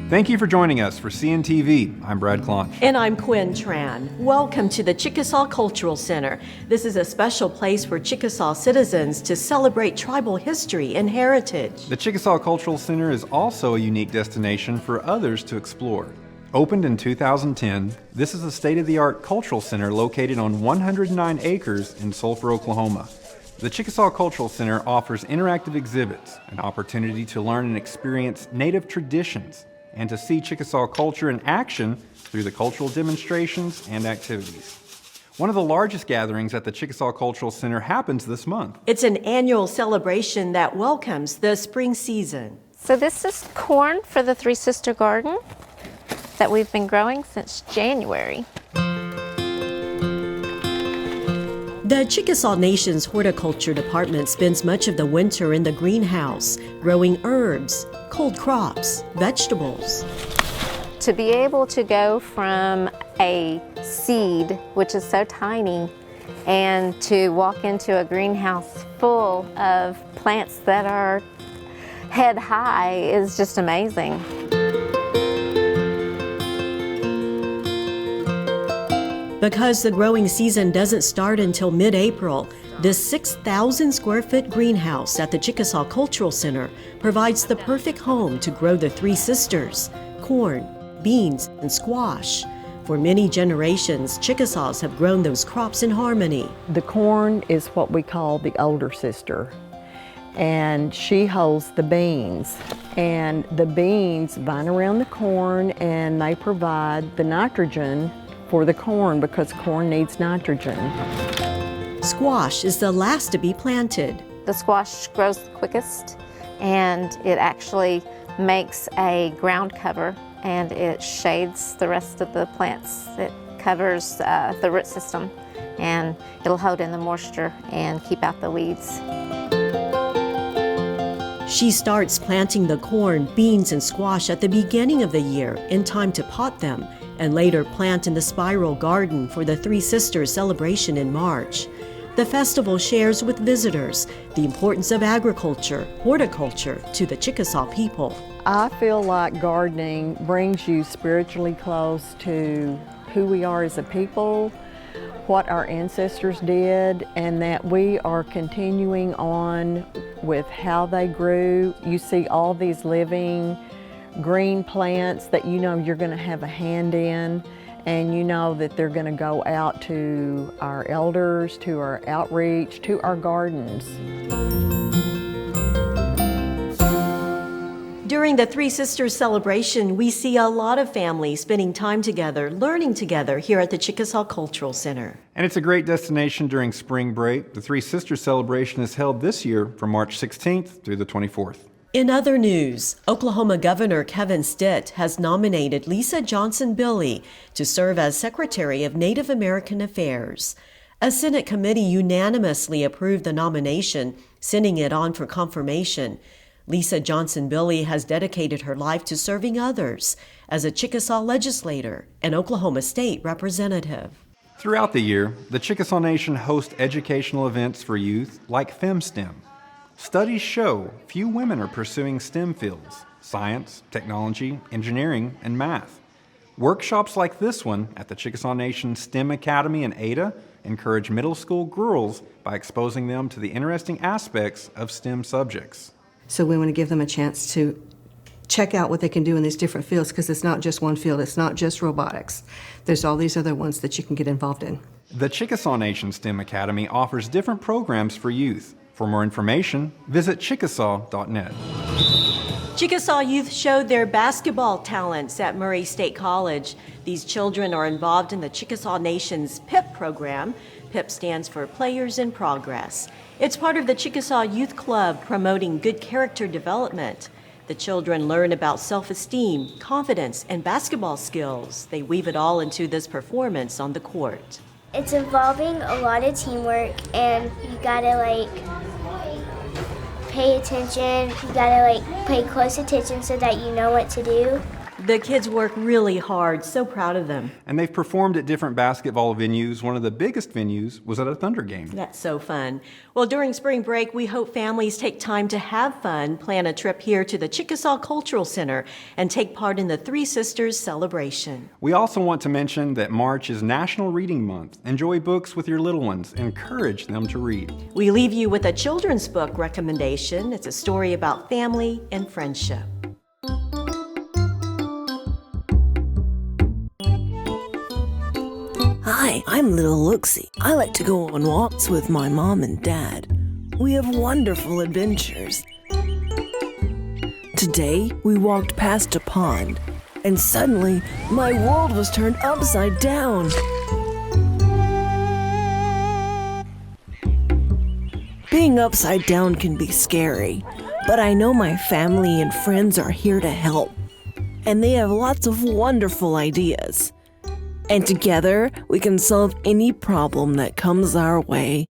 Thank you for joining us for CNTV. I'm Brad Klonch. And I'm Quinn Tran. Welcome to the Chickasaw Cultural Center. This is a special place for Chickasaw citizens to celebrate tribal history and heritage. The Chickasaw Cultural Center is also a unique destination for others to explore. Opened in 2010, this is a state-of-the-art cultural center located on 109 acres in Sulphur, Oklahoma. The Chickasaw Cultural Center offers interactive exhibits, an opportunity to learn and experience Native traditions, and to see Chickasaw culture in action through the cultural demonstrations and activities. One of the largest gatherings at the Chickasaw Cultural Center happens this month. It's an annual celebration that welcomes the spring season. So this is corn for the Three Sister Garden that we've been growing since January. The Chickasaw Nation's horticulture department spends much of the winter in the greenhouse, growing herbs, cold crops, vegetables. To be able to go from a seed, which is so tiny, and to walk into a greenhouse full of plants that are head high is just amazing. Because the growing season doesn't start until mid-April, this 6,000 square foot greenhouse at the Chickasaw Cultural Center provides the perfect home to grow the Three Sisters, corn, beans, and squash. For many generations, Chickasaws have grown those crops in harmony. The corn is what we call the older sister, and she holds the beans. And the beans vine around the corn, and they provide the nitrogen for the corn because corn needs nitrogen. Squash is the last to be planted. The squash grows the quickest, and it actually makes a ground cover, and it shades the rest of the plants. It covers the root system, and it'll hold in the moisture and keep out the weeds. She starts planting the corn, beans, and squash at the beginning of the year in time to pot them, and later plant in the spiral garden for the Three Sisters celebration in March. The festival shares with visitors the importance of agriculture, horticulture to the Chickasaw people. I feel like gardening brings you spiritually close to who we are as a people, what our ancestors did, and that we are continuing on with how they grew. You see all these living green plants that you know you're going to have a hand in, and you know that they're going to go out to our elders, to our outreach, to our gardens. During the Three Sisters celebration, we see a lot of families spending time together, learning together here at the Chickasaw Cultural Center. And it's a great destination during spring break. The Three Sisters celebration is held this year from March 16th through the 24th. In other news, Oklahoma Governor Kevin Stitt has nominated Lisa Johnson Billy to serve as Secretary of Native American Affairs. A Senate committee unanimously approved the nomination, sending it on for confirmation. Lisa Johnson Billy has dedicated her life to serving others as a Chickasaw legislator and Oklahoma State representative. Throughout the year, the Chickasaw Nation hosts educational events for youth like FemSTEM. Studies show few women are pursuing STEM fields: science, technology, engineering, and math. Workshops like this one at the Chickasaw Nation STEM Academy in Ada encourage middle school girls by exposing them to the interesting aspects of STEM subjects. So we want to give them a chance to check out what they can do in these different fields, because it's not just one field, it's not just robotics. There's all these other ones that you can get involved in. The Chickasaw Nation STEM Academy offers different programs for youth. For more information, visit chickasaw.net. Chickasaw youth showed their basketball talents at Murray State College. These children are involved in the Chickasaw Nation's PIP program. PIP stands for Players in Progress. It's part of the Chickasaw Youth Club promoting good character development. The children learn about self-esteem, confidence, and basketball skills. They weave it all into this performance on the court. It's involving a lot of teamwork, and you gotta pay attention. You gotta pay close attention so that you know what to do. The kids work really hard. So proud of them. And they've performed at different basketball venues. One of the biggest venues was at a Thunder game. That's so fun. Well, during spring break, we hope families take time to have fun, plan a trip here to the Chickasaw Cultural Center, and take part in the Three Sisters celebration. We also want to mention that March is National Reading Month. Enjoy books with your little ones. Encourage them to read. We leave you with a children's book recommendation. It's a story about family and friendship. Hi, I'm Little Looksy. I like to go on walks with my mom and dad. We have wonderful adventures. Today, we walked past a pond, and suddenly, my world was turned upside down. Being upside down can be scary, but I know my family and friends are here to help, and they have lots of wonderful ideas. And together, we can solve any problem that comes our way.